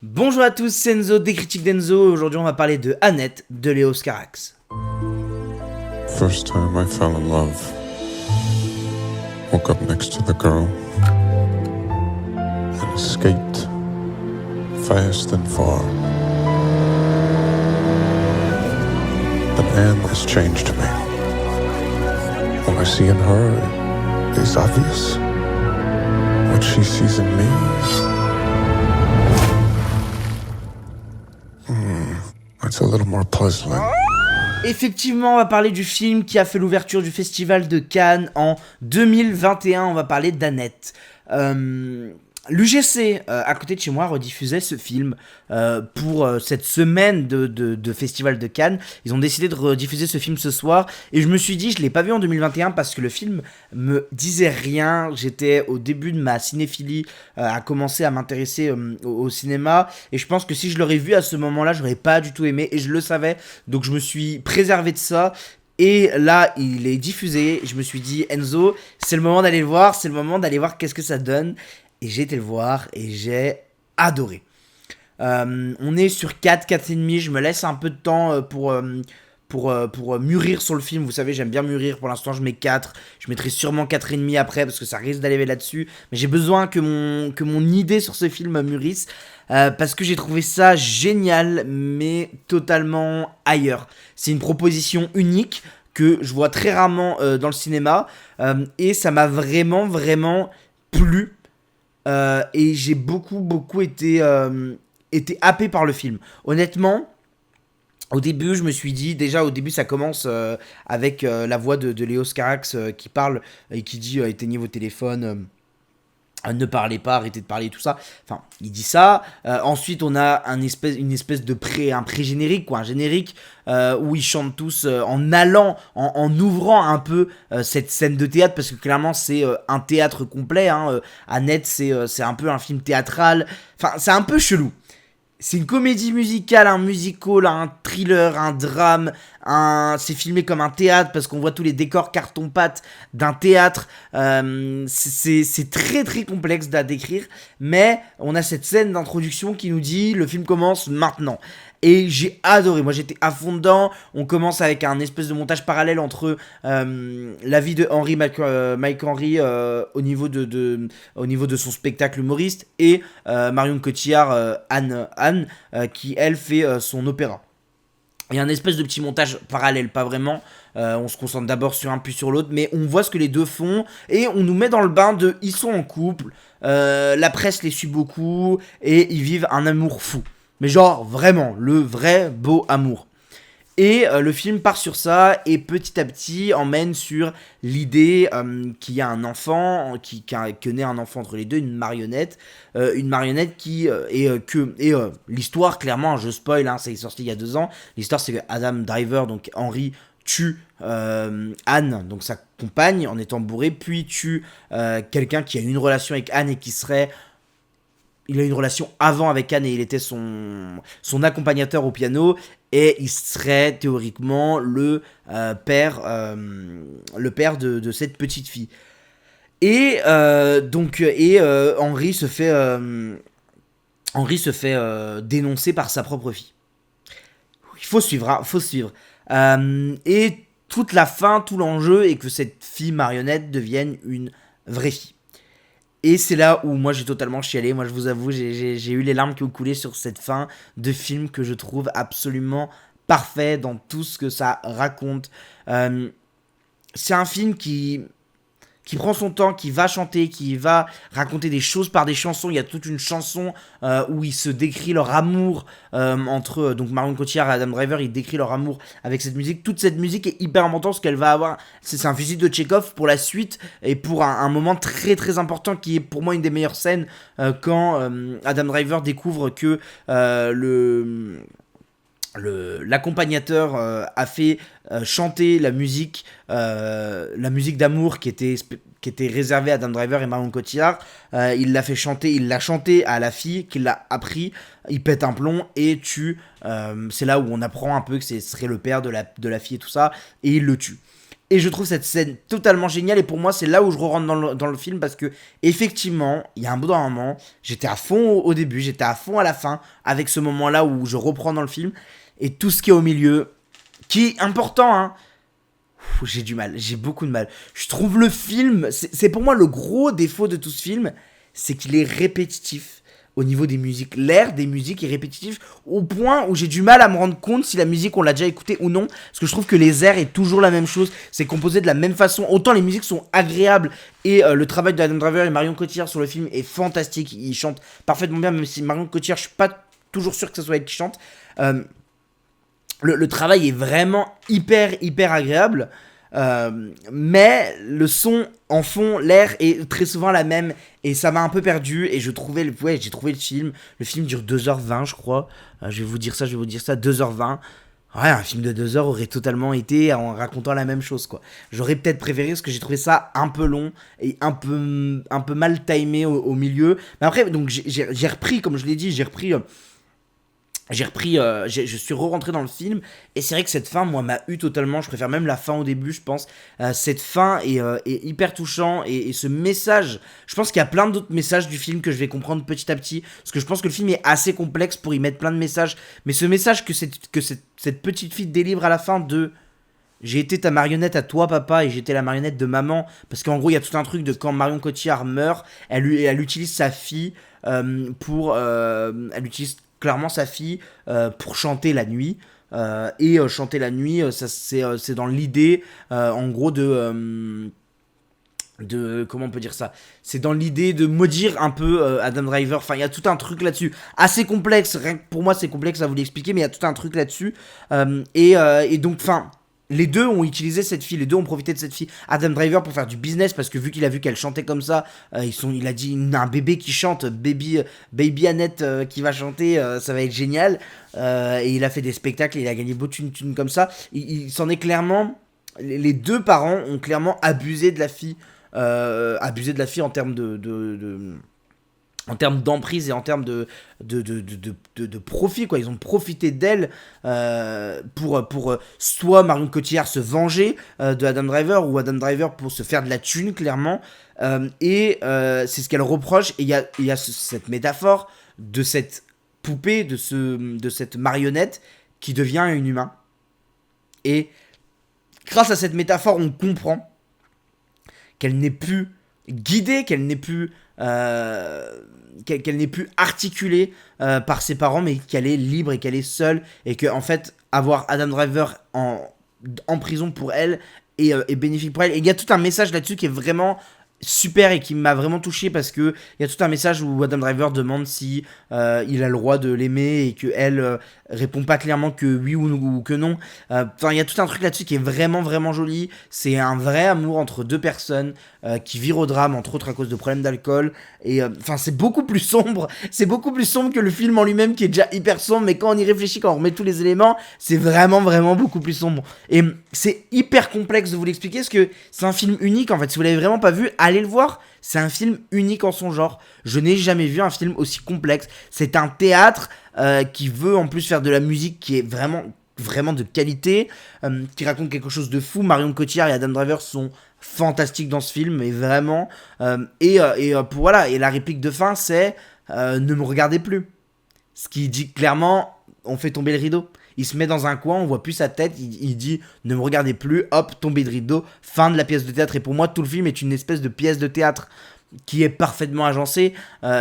Bonjour à tous, c'est Enzo des critiques d'Enzo. Aujourd'hui, on va parler de Annette de Léos Carax. First time I fell in love. Woke up next to the girl and escaped fast and far. But Anne has changed me. What I see in her is obvious. What she sees in me, it's a little more puzzling. Effectivement, on va parler du film qui a fait l'ouverture du Festival de Cannes en 2021. On va parler d'Annette. L'UGC, à côté de chez moi, rediffusait ce film pour cette semaine de Festival de Cannes. Ils ont décidé de rediffuser ce film ce soir. Et je me suis dit, je ne l'ai pas vu en 2021 parce que le film me disait rien. J'étais au début de ma cinéphilie, à commencer à m'intéresser au cinéma. Et je pense que si je l'aurais vu à ce moment-là, je n'aurais pas du tout aimé. Et je le savais. Donc je me suis préservé de ça. Et là, il est diffusé. Je me suis dit, Enzo, c'est le moment d'aller le voir. C'est le moment d'aller voir qu'est-ce que ça donne. Et j'ai été le voir et j'ai adoré. On est sur 4, 4,5. Je me laisse un peu de temps pour mûrir sur le film. Vous savez, j'aime bien mûrir. Pour l'instant, je mets 4. Je mettrai sûrement 4,5 après parce que ça risque d'aller là-dessus. Mais j'ai besoin que mon idée sur ce film mûrisse. Parce que j'ai trouvé ça génial, mais totalement ailleurs. C'est une proposition unique que je vois très rarement dans le cinéma. Et ça m'a vraiment plu. Et j'ai beaucoup été happé par le film. Honnêtement, au début, je me suis dit, déjà au début, ça commence avec la voix de Léos Carax qui parle et qui dit éteignez vos téléphones. Ne parlez pas, arrêtez de parler, tout ça. Enfin, il dit ça. Ensuite, on a une espèce de un pré-générique, quoi, un générique où ils chantent tous en ouvrant un peu cette scène de théâtre, parce que clairement, c'est un théâtre complet. Annette, c'est un peu un film théâtral. Enfin, c'est un peu chelou. C'est une comédie musicale, un musical, un thriller, un drame. C'est filmé comme un théâtre parce qu'on voit tous les décors carton-pâte d'un théâtre. C'est très complexe à décrire. Mais on a cette scène d'introduction qui nous dit le film commence maintenant. Et j'ai adoré, moi j'étais à fond dedans. On commence avec un espèce de montage parallèle entre la vie de Mike Henry au niveau de son spectacle humoriste et Marion Cotillard, Anne qui elle fait son opéra. Il y a un espèce de petit montage parallèle, pas vraiment. On se concentre d'abord sur un puis sur l'autre, mais on voit ce que les deux font et on nous met dans le bain de ils sont en couple, la presse les suit beaucoup et ils vivent un amour fou. Mais genre vraiment, le vrai beau amour. Et le film part sur ça et petit à petit emmène sur l'idée qu'il y a un enfant, que naît un enfant entre les deux, une marionnette qui l'histoire, clairement, je spoil, ça est sorti il y a 2 ans. L'histoire, c'est que Adam Driver, donc Henry, tue Anne, donc sa compagne, en étant bourré, puis tue quelqu'un qui a une relation avec Anne et qui serait... Il a une relation avant avec Anne et il était son accompagnateur au piano. Et il serait théoriquement le père de cette petite fille. Et Henry se fait dénoncer par sa propre fille. Il faut suivre, faut suivre. Et toute la fin, tout l'enjeu est que cette fille marionnette devienne une vraie fille. Et c'est là où moi j'ai totalement chialé. Moi je vous avoue, j'ai eu les larmes qui ont coulé sur cette fin de film que je trouve absolument parfait dans tout ce que ça raconte. C'est un film qui prend son temps, qui va chanter, qui va raconter des choses par des chansons. Il y a toute une chanson où il se décrit leur amour entre donc Marion Cotillard et Adam Driver. Il décrit leur amour avec cette musique. Toute cette musique est hyper importante parce qu'elle va avoir... C'est un fusil de Tchekhov pour la suite et pour un moment très important qui est pour moi une des meilleures scènes quand Adam Driver découvre que l'accompagnateur a fait chanter la musique d'amour qui était réservée à Adam Driver et Marion Cotillard. Il l'a chanté à la fille qui l'a appris. Il pète un plomb et tue. C'est là où on apprend un peu que ce serait le père de la fille et tout ça, et il le tue. Et je trouve cette scène totalement géniale. Et pour moi, c'est là où je rentre dans le film. Parce que, effectivement, il y a un bout d'un moment, j'étais à fond au début, j'étais à fond à la fin. Avec ce moment-là où je reprends dans le film. Et tout ce qui est au milieu, qui est important, hein. J'ai du mal, j'ai beaucoup de mal. Je trouve le film, c'est pour moi le gros défaut de tout ce film, c'est qu'il est répétitif. Au niveau des musiques, l'air des musiques est répétitif au point où j'ai du mal à me rendre compte si la musique on l'a déjà écoutée ou non, parce que je trouve que les airs est toujours la même chose, c'est composé de la même façon, autant les musiques sont agréables et le travail de Adam Driver et Marion Cotillard sur le film est fantastique, ils chantent parfaitement bien, même si Marion Cotillard je suis pas toujours sûr que ce soit elle qui chante, le travail est vraiment hyper agréable. Mais le son en fond, l'air est très souvent la même et ça m'a un peu perdu et j'ai trouvé le film. Le film dure 2h20 je crois. Je vais vous dire ça, 2h20. Ouais, un film de 2 heures aurait totalement été en racontant la même chose quoi. J'aurais peut-être préféré parce que j'ai trouvé ça un peu long et un peu mal timé au milieu. Mais après donc j'ai repris, comme je l'ai dit, je suis re-rentré dans le film et c'est vrai que cette fin moi m'a eu totalement, je préfère même la fin au début je pense, cette fin est hyper touchant et ce message, je pense qu'il y a plein d'autres messages du film que je vais comprendre petit à petit parce que je pense que le film est assez complexe pour y mettre plein de messages, mais ce message que cette petite fille délivre à la fin de j'ai été ta marionnette à toi papa et j'étais la marionnette de maman, parce qu'en gros il y a tout un truc de quand Marion Cotillard meurt, elle utilise sa fille elle utilise clairement sa fille pour chanter la nuit chanter la nuit ça c'est dans l'idée en gros de comment on peut dire ça, c'est dans l'idée de maudire un peu Adam Driver, enfin il y a tout un truc là-dessus assez complexe, rien que pour moi c'est complexe à vous l'expliquer, mais il y a tout un truc là-dessus et donc enfin les deux ont utilisé cette fille, les deux ont profité de cette fille. Adam Driver pour faire du business parce que vu qu'il a vu qu'elle chantait comme ça, il a dit un bébé qui chante, baby Annette qui va chanter, ça va être génial. Et il a fait des spectacles, et il a gagné beaucoup de thunes comme ça. Il s'en est clairement, les deux parents ont clairement abusé de la fille en termes en termes d'emprise et en termes de profit quoi. Ils ont profité d'elle pour soit Marion Cotillard se venger de Adam Driver, ou Adam Driver pour se faire de la thune clairement, c'est ce qu'elle reproche. Et il y a cette métaphore de cette poupée, de cette marionnette qui devient un humain, et grâce à cette métaphore on comprend qu'elle n'est plus guidée, qu'elle n'est plus articulée par ses parents, mais qu'elle est libre et qu'elle est seule, et que en fait avoir Adam Driver en prison pour elle est bénéfique pour elle. Et il y a tout un message là-dessus qui est vraiment super et qui m'a vraiment touché, parce que il y a tout un message où Adam Driver demande si il a le droit de l'aimer, et que elle répond pas clairement que oui ou que non. Enfin il y a tout un truc là-dessus qui est vraiment joli. C'est un vrai amour entre deux personnes qui vire au drame, entre autres à cause de problèmes d'alcool, et enfin c'est beaucoup plus sombre que le film en lui-même qui est déjà hyper sombre, mais quand on y réfléchit, quand on remet tous les éléments, c'est vraiment beaucoup plus sombre, et c'est hyper complexe de vous l'expliquer parce que c'est un film unique en fait. Si vous l'avez vraiment pas vu, allez le voir, c'est un film unique en son genre. Je n'ai jamais vu un film aussi complexe. C'est un théâtre qui veut en plus faire de la musique qui est vraiment de qualité, qui raconte quelque chose de fou. Marion Cotillard et Adam Driver sont fantastiques dans ce film, mais vraiment. Et la réplique de fin, c'est ne me regardez plus. Ce qui dit clairement, on fait tomber le rideau. Il se met dans un coin, on voit plus sa tête, il dit ne me regardez plus, hop, tombé de rideau, fin de la pièce de théâtre. Et pour moi, tout le film est une espèce de pièce de théâtre qui est parfaitement agencée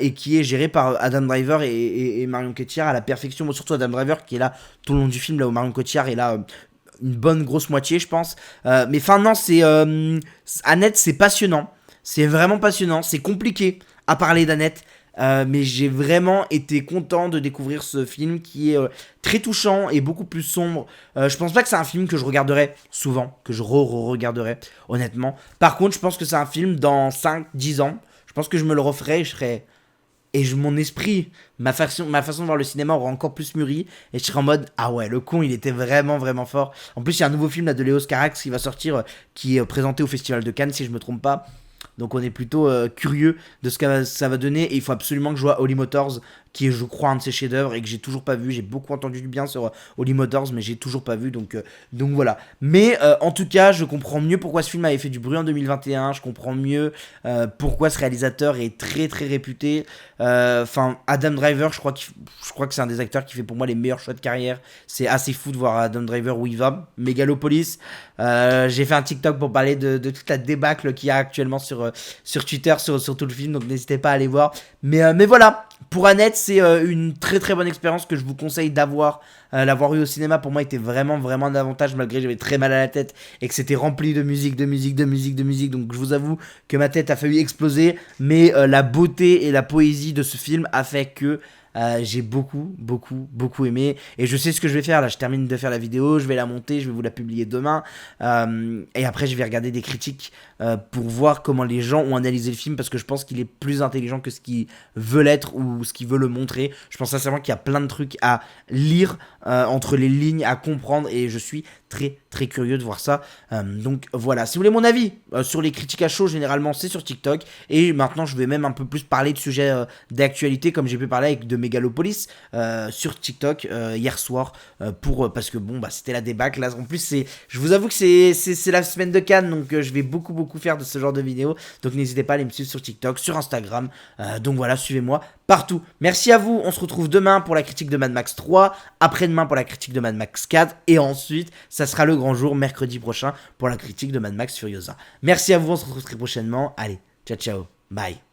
et qui est gérée par Adam Driver et Marion Cotillard à la perfection. Moi, surtout Adam Driver qui est là tout le long du film, là où Marion Cotillard est là une bonne grosse moitié, je pense. Mais enfin, non, c'est Annette, c'est passionnant. C'est vraiment passionnant. C'est compliqué à parler d'Annette. Mais j'ai vraiment été content de découvrir ce film qui est très touchant et beaucoup plus sombre. Je pense pas que c'est un film que je regarderai souvent, que je re-regarderai, honnêtement. Par contre, je pense que c'est un film dans 5-10 ans. Je pense que je me le referai, mon esprit, ma façon de voir le cinéma aura encore plus mûri, et je serai en mode ah ouais, le con il était vraiment fort. En plus il y a un nouveau film là de Léos Carax qui va sortir, qui est présenté au Festival de Cannes si je me trompe pas. Donc on est plutôt curieux de ce que ça va donner, et il faut absolument que je vois Holly Motors qui est je crois un de ses chefs-d'œuvre et que j'ai toujours pas vu. J'ai beaucoup entendu du bien sur Holy Motors, mais j'ai toujours pas vu, donc voilà. Mais en tout cas, je comprends mieux pourquoi ce film avait fait du bruit en 2021, je comprends mieux pourquoi ce réalisateur est très très réputé. Enfin, Adam Driver, je crois que c'est un des acteurs qui fait pour moi les meilleurs choix de carrière. C'est assez fou de voir Adam Driver où il va. Megalopolis, j'ai fait un TikTok pour parler de toute la débâcle qu'il y a actuellement sur Twitter, sur tout le film, donc n'hésitez pas à aller voir. Mais voilà, pour Annette, c'est une très très bonne expérience que je vous conseille d'avoir. L'avoir eu au cinéma pour moi était vraiment vraiment un avantage, malgré que j'avais très mal à la tête et que c'était rempli de musique, donc je vous avoue que ma tête a failli exploser, mais la beauté et la poésie de ce film a fait que j'ai beaucoup aimé, et je sais ce que je vais faire là. Je termine de faire la vidéo, je vais la monter, je vais vous la publier demain, et après je vais regarder des critiques pour voir comment les gens ont analysé le film, parce que je pense qu'il est plus intelligent que ce qu'il veut l'être ou ce qu'il veut le montrer. Je pense sincèrement qu'il y a plein de trucs à lire entre les lignes, à comprendre, et je suis très très curieux de voir ça. Donc voilà, si vous voulez mon avis sur les critiques à chaud, généralement c'est sur TikTok, et maintenant je vais même un peu plus parler de sujets d'actualité, comme j'ai pu parler avec de Megalopolis sur TikTok hier soir, parce que bon, bah c'était la débâcle là. En plus je vous avoue que c'est la semaine de Cannes, donc je vais beaucoup faire de ce genre de vidéos, donc n'hésitez pas à aller me suivre sur TikTok, sur Instagram, donc voilà, suivez-moi partout. Merci à vous, on se retrouve demain pour la critique de Mad Max 3, après-demain pour la critique de Mad Max 4, et ensuite ça sera le grand jour mercredi prochain pour la critique de Mad Max Furiosa. Merci à vous, on se retrouve très prochainement. Allez, ciao, bye.